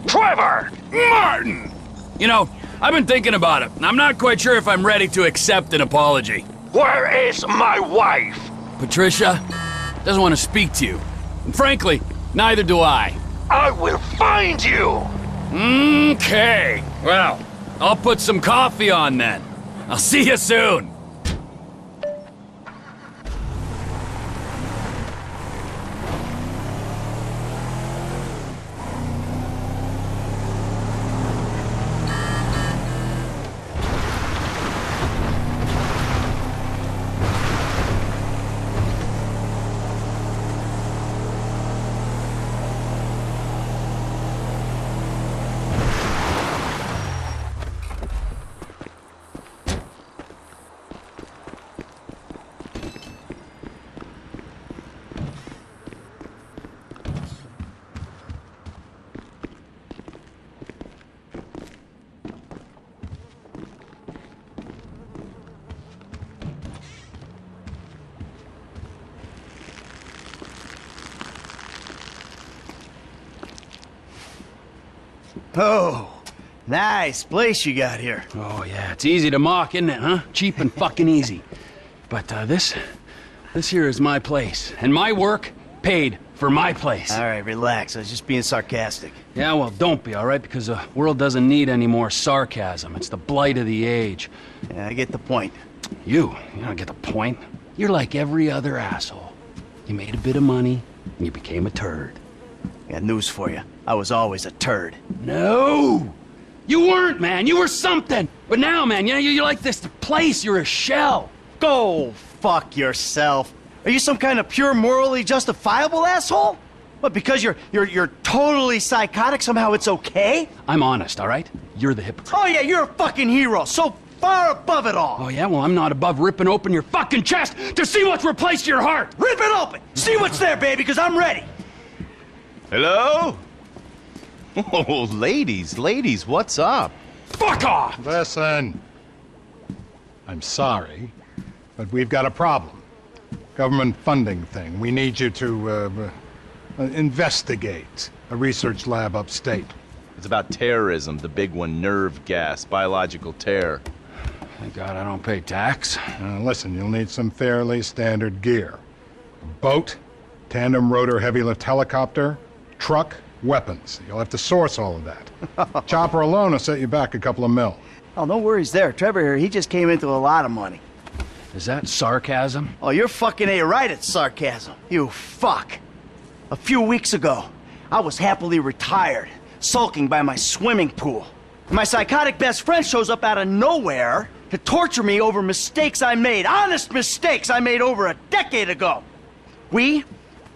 Trevor! Martin! You know, I've been thinking about it. I'm not quite sure if I'm ready to accept an apology. Where is my wife? Patricia doesn't want to speak to you. And frankly, neither do I. I will find you! Okay. Well, I'll put some coffee on then. I'll see you soon. Oh, nice place you got here. Oh, yeah, it's easy to mock, isn't it, huh? Cheap and fucking easy. But, this here is my place. And my work paid for my place. All right, relax. I was just being sarcastic. Yeah, well, don't be, all right? Because the world doesn't need any more sarcasm. It's the blight of the age. Yeah, I get the point. You don't get the point. You're like every other asshole. You made a bit of money, and you became a turd. I got news for you. I was always a turd. No! You weren't, man. You were something. But now, man, you're like this place. You're a shell. Go fuck yourself. Are you some kind of pure morally justifiable asshole? What, because you're totally psychotic, somehow it's okay? I'm honest, all right? You're the hypocrite. Oh yeah, you're a fucking hero, so far above it all. Oh yeah? Well, I'm not above ripping open your fucking chest to see what's replaced your heart. Rip it open! See what's there, baby, because I'm ready. Hello? Oh, ladies, what's up? Fuck off! Listen. I'm sorry, but we've got a problem. Government funding thing. We need you to, investigate a research lab upstate. It's about terrorism, the big one, nerve gas, biological terror. Thank God I don't pay tax. Listen, you'll need some fairly standard gear. A boat, tandem rotor heavy lift helicopter, truck, weapons. You'll have to source all of that. Chopper alone will set you back a couple of mil. Oh, no worries there. Trevor here, he just came into a lot of money. Is that sarcasm? Oh, you're fucking A-right at sarcasm. You fuck. A few weeks ago, I was happily retired, sulking by my swimming pool. My psychotic best friend shows up out of nowhere to torture me over mistakes I made, honest mistakes I made over a decade ago. We,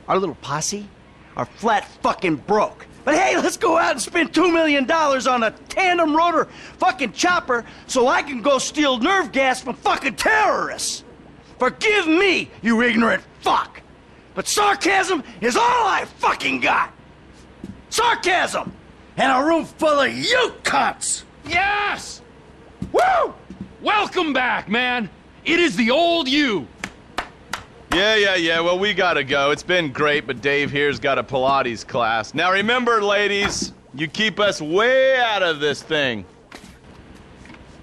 our little posse, are flat fucking broke. But hey, let's go out and spend $2 million on a tandem rotor fucking chopper so I can go steal nerve gas from fucking terrorists. Forgive me, you ignorant fuck. But sarcasm is all I fucking got. Sarcasm! And a room full of you cunts! Yes! Woo! Welcome back, man. It is the old you. Yeah, well, we gotta go. It's been great, but Dave here's got a Pilates class. Now remember, ladies, you keep us way out of this thing.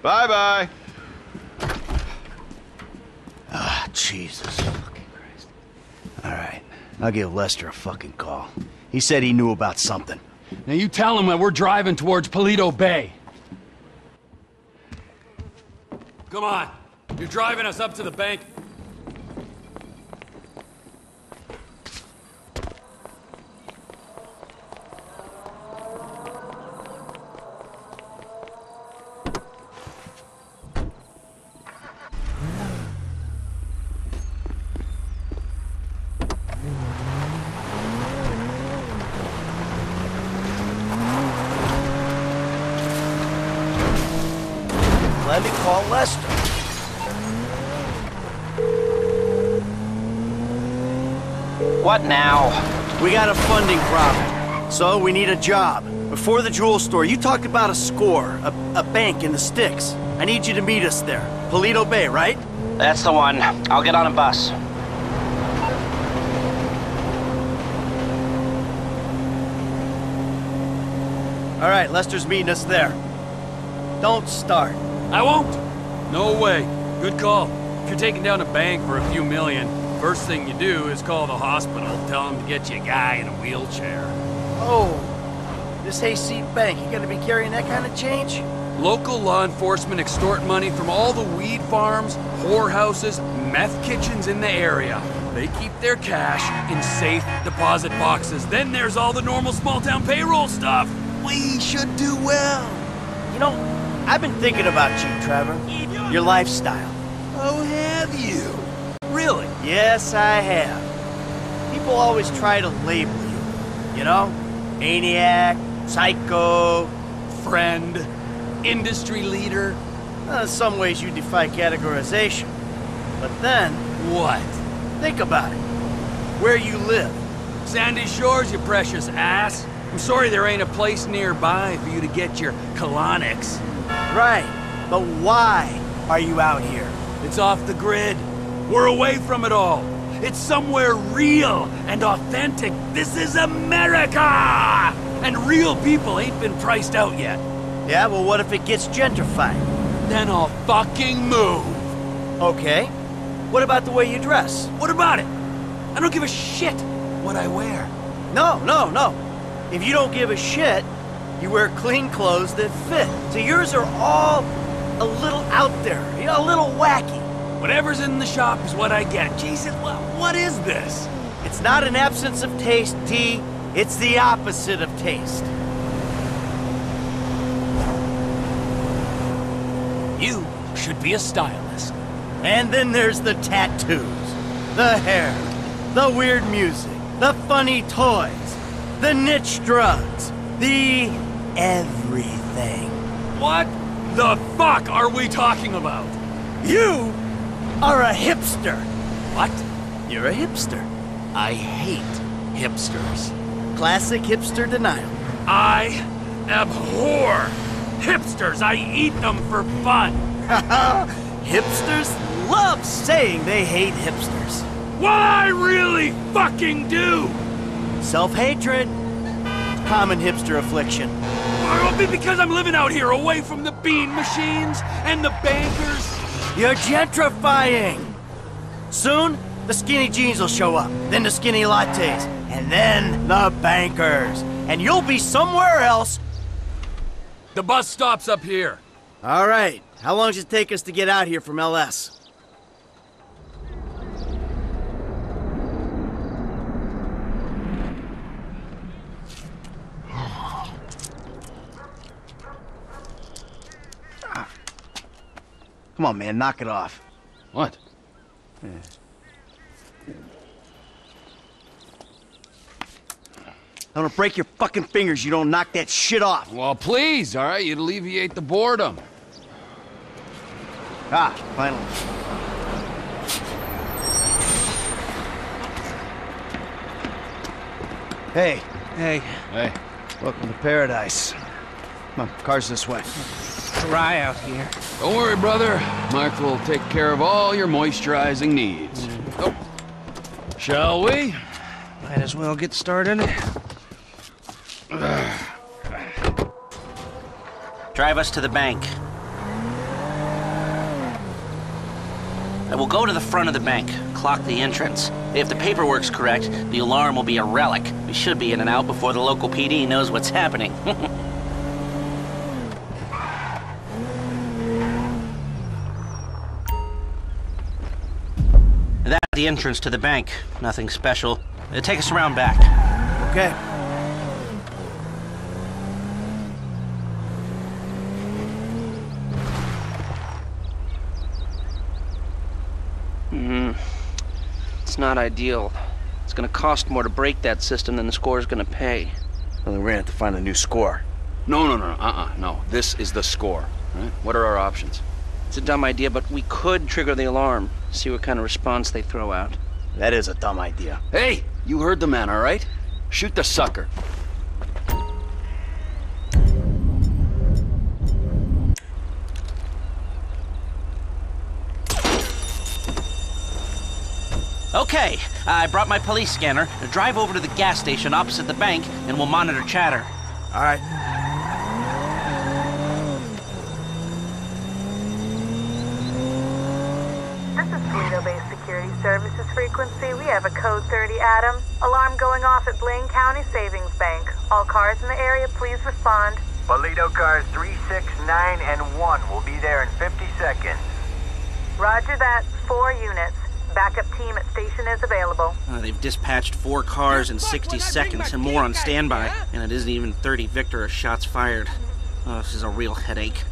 Bye-bye. Ah, Jesus fucking Christ. All right, I'll give Lester a fucking call. He said he knew about something. Now you tell him that we're driving towards Paleto Bay. Come on. You're driving us up to the bank. Let me call Lester. What now? We got a funding problem, so we need a job. Before the jewel store, you talked about a score, a bank in the sticks. I need you to meet us there. Paleto Bay, right? That's the one. I'll get on a bus. All right, Lester's meeting us there. Don't start. I won't. No way. Good call. If you're taking down a bank for a few million, first thing you do is call the hospital, tell them to get you a guy in a wheelchair. Oh, this hayseed bank, you gonna be carrying that kind of change? Local law enforcement extort money from all the weed farms, whorehouses, meth kitchens in the area. They keep their cash in safe deposit boxes. Then there's all the normal small-town payroll stuff. We should do well. You know, I've been thinking about you, Trevor. Your lifestyle. Oh, have you? Really? Yes, I have. People always try to label you. You know? Maniac, psycho, Friend, industry leader. in some ways you defy categorization. But then, What? think about it. Where you live. Sandy Shores, you precious ass. I'm sorry there ain't a place nearby for you to get your colonics. Right. But why are you out here? It's off the grid. We're away from it all. It's somewhere real and authentic. This is America! And real people ain't been priced out yet. Yeah, well, what if it gets gentrified? Then I'll fucking move. Okay. What about the way you dress? What about it? I don't give a shit what I wear. No. If you don't give a shit, you wear clean clothes that fit. So yours are all a little out there, you know, a little wacky. Whatever's in the shop is what I get. Jesus, what is this? It's not an absence of taste, T. It's the opposite of taste. You should be a stylist. And then there's the tattoos, the hair, the weird music, the funny toys, the niche drugs, the everything. What the fuck are we talking about? You are a hipster. What? You're a hipster. I hate hipsters. Classic hipster denial. I abhor hipsters. I eat them for fun. Hipsters love saying they hate hipsters. What I really fucking do. Self-hatred. Common hipster affliction. Well, because I'm living out here away from the bean machines and the bankers. You're gentrifying. Soon, the skinny jeans will show up, then the skinny lattes, and then the bankers. And you'll be somewhere else. The bus stops up here. All right. How long does it take us to get out here from LS? Come on, man, knock it off. What? I'm gonna break your fucking fingers. You don't knock that shit off. Well, please, all right? You'd alleviate the boredom. Ah, finally. Hey. Hey. Hey. Welcome to paradise. Come on, car's this way. Dry out here. Don't worry, brother. Mike will take care of all your moisturizing needs. Oh. Shall we? Might as well get started. Drive us to the bank. I will go to the front of the bank, clock the entrance. If the paperwork's correct, the alarm will be a relic. We should be in and out before the local PD knows what's happening. That's the entrance to the bank. Nothing special. Take us around back. Okay. It's not ideal. It's gonna cost more to break that system than the score's gonna pay. Well, then we're gonna have to find a new score. No. This is the score. Right? What are our options? It's a dumb idea, but we could trigger the alarm. See what kind of response they throw out. That is a dumb idea. Hey, you heard the man, all right? Shoot the sucker. Okay, I brought my police scanner. Drive over to the gas station opposite the bank, and we'll monitor chatter. All right. services frequency, we have a code 30 Adam. Alarm going off at Blaine County Savings Bank. All cars in the area, please respond. Paleto cars 3, 6, 9, and 1 will be there in 50 seconds. Roger that. 4 units. Backup team at station is available. They've dispatched 4 cars in 60 seconds and more on standby. And it isn't even 30 Victor or shots fired. Oh, this is a real headache.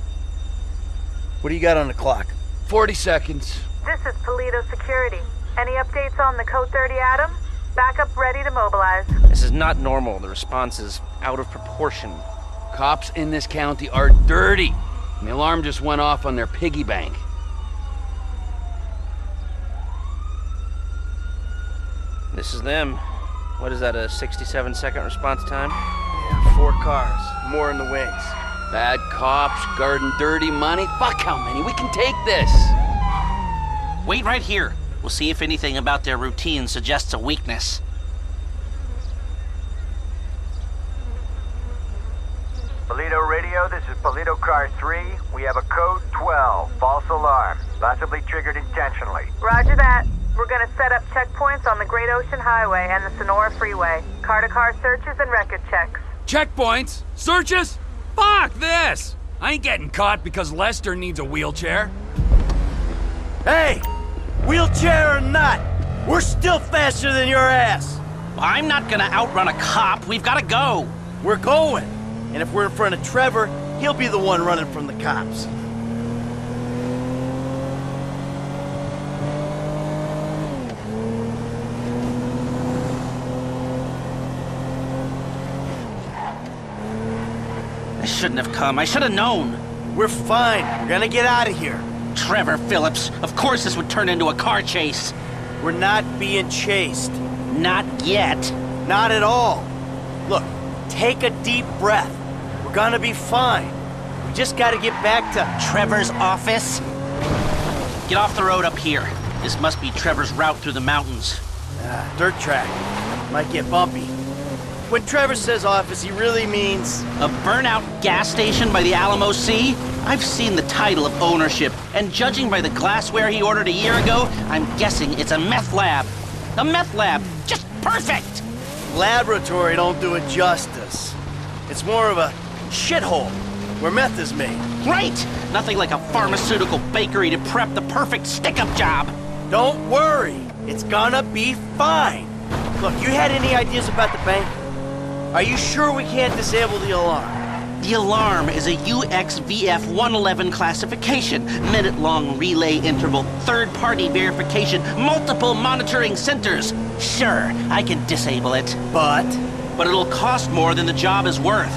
What do you got on the clock? 40 seconds. This is Paleto Security. Any updates on the code 30 Adam? Backup ready to mobilize. This is not normal. The response is out of proportion. Cops in this county are dirty. And the alarm just went off on their piggy bank. This is them. What is that, a 67-second response time? Yeah, 4 cars. More in the wings. Bad cops, guarding dirty money. Fuck how many? We can take this. Wait right here. We'll see if anything about their routine suggests a weakness. Paleto Radio, this is Paleto car 3. We have a code 12, false alarm, possibly triggered intentionally. Roger that. We're gonna set up checkpoints on the Great Ocean Highway and the Sonora Freeway. Car-to-car searches and record checks. Checkpoints? Searches? Fuck this! I ain't getting caught because Lester needs a wheelchair. Hey! Wheelchair or not, we're still faster than your ass! I'm not gonna outrun a cop. We've gotta go. We're going! And if we're in front of Trevor, he'll be the one running from the cops. I shouldn't have come. I should have known. We're fine. We're gonna get out of here. Trevor Phillips. Of course this would turn into a car chase. We're not being chased. Not yet. Not at all. Look, take a deep breath. We're gonna be fine. We just gotta get back to Trevor's office? Get off the road up here. This must be Trevor's route through the mountains. dirt track. Might get bumpy. When Trevor says office, he really means... A burnout gas station by the Alamo Sea? I've seen the title of ownership, and judging by the glassware he ordered a year ago, I'm guessing it's a meth lab. A meth lab! Just perfect! Laboratory don't do it justice. It's more of a shithole where meth is made. Right! Nothing like a pharmaceutical bakery to prep the perfect stick-up job. Don't worry. It's gonna be fine. Look, you had any ideas about the bank? Are you sure we can't disable the alarm? The alarm is a UXVF 111 classification, minute-long relay interval, third-party verification, multiple monitoring centers. Sure, I can disable it. But it'll cost more than the job is worth.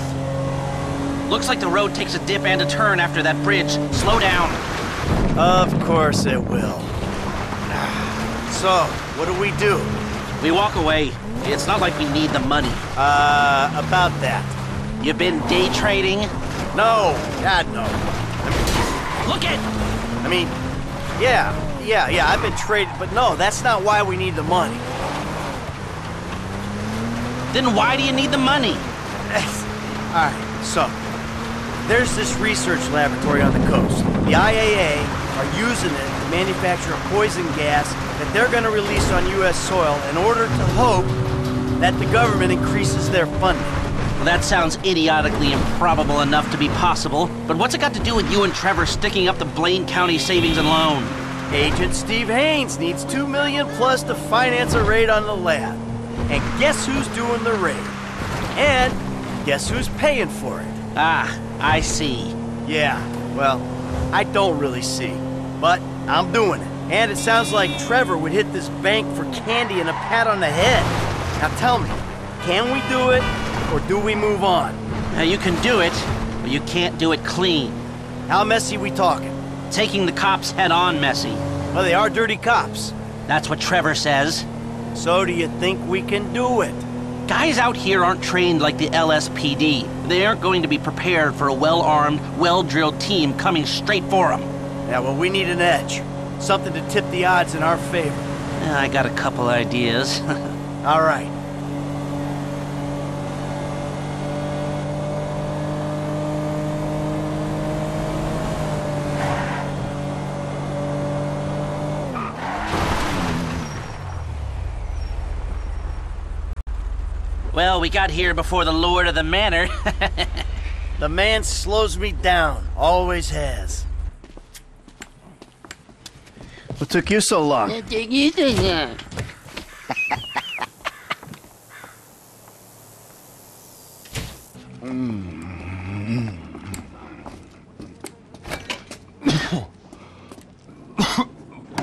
Looks like the road takes a dip and a turn after that bridge. Slow down. of course it will. So, what do? We walk away. It's not like we need the money. About that. You been day trading? No, God, no. Look it! I mean, yeah, I've been trading, but no, that's not why we need the money. Then why do you need the money? Alright, so, there's this research laboratory on the coast. The IAA are using it to manufacture a poison gas that they're gonna release on U.S. soil in order to hope that the government increases their funding. Well, that sounds idiotically improbable enough to be possible, but what's it got to do with you and Trevor sticking up the Blaine County Savings and Loan? Agent Steve Haines needs $2 million plus to finance a raid on the lab. And guess who's doing the raid? And guess who's paying for it? Ah, I see. Yeah, well, I don't really see, but I'm doing it. And it sounds like Trevor would hit this bank for candy and a pat on the head. Now tell me, can we do it, or do we move on? Now you can do it, but you can't do it clean. How messy we talking? Taking the cops head-on messy. Well, they are dirty cops. That's what Trevor says. So do you think we can do it? Guys out here aren't trained like the LSPD. They aren't going to be prepared for a well-armed, well-drilled team coming straight for them. Yeah, well, we need an edge. Something to tip the odds in our favor. I got a couple ideas. All right. Well, we got here before the lord of the manor. The man slows me down. Always has. What took you so long?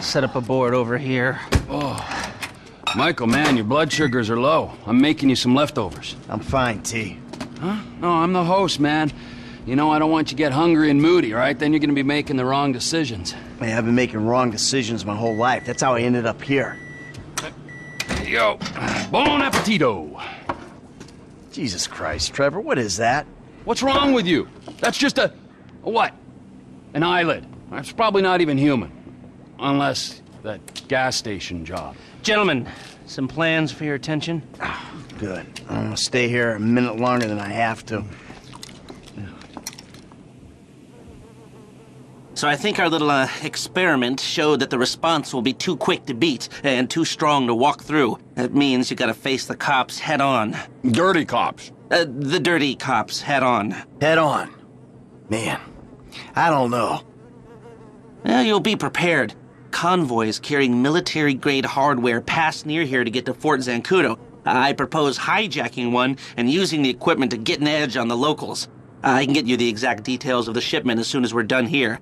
Set up a board over here. Michael, man, your blood sugars are low. I'm making you some leftovers. I'm fine, T. Huh? No, I'm the host, man. You know, I don't want you to get hungry and moody, all right? Then you're gonna be making the wrong decisions. Man, I've been making wrong decisions my whole life. That's how I ended up here. Yo, bon appetito. Jesus Christ, Trevor, what is that? What's wrong with you? That's just a what? An eyelid. That's probably not even human. Unless that gas station job. Gentlemen, some plans for your attention? Good. I'm gonna stay here a minute longer than I have to. So I think our little experiment showed that the response will be too quick to beat and too strong to walk through. That means you gotta face the cops head on. Dirty cops. The dirty cops head on. Head on. Man, I don't know. Well, you'll be prepared. Convoys carrying military-grade hardware pass near here to get to Fort Zancudo. I propose hijacking one and using the equipment to get an edge on the locals. I can get you the exact details of the shipment as soon as we're done here.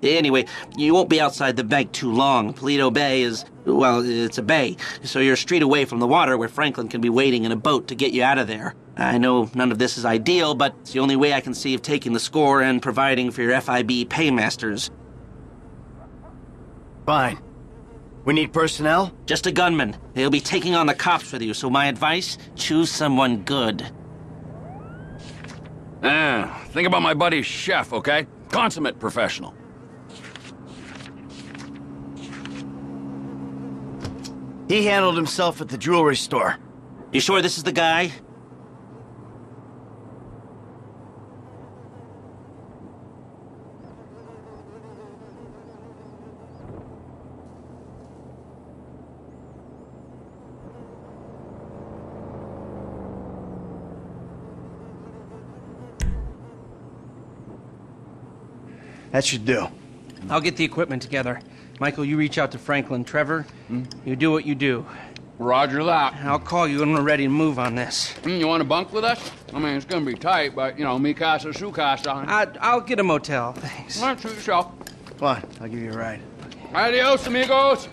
Anyway, you won't be outside the bank too long. Paleto Bay is, well, it's a bay, so you're a street away from the water where Franklin can be waiting in a boat to get you out of there. I know none of this is ideal, but it's the only way I can see of taking the score and providing for your FIB paymasters. Fine. We need personnel? Just a gunman. He'll be taking on the cops with you, so my advice, choose someone good. Think about my buddy Chef, okay? Consummate professional. He handled himself at the jewelry store. You sure this is the guy? That should do. I'll get the equipment together. Michael, you reach out to Franklin. Trevor, you do what you do. Roger that. I'll call you when we're ready to move on this. You want to bunk with us? I mean, it's gonna be tight, but, you know, mi casa, su casa. I'll get a motel, thanks. All right, suit yourself. Come on, I'll give you a ride. Adios, amigos.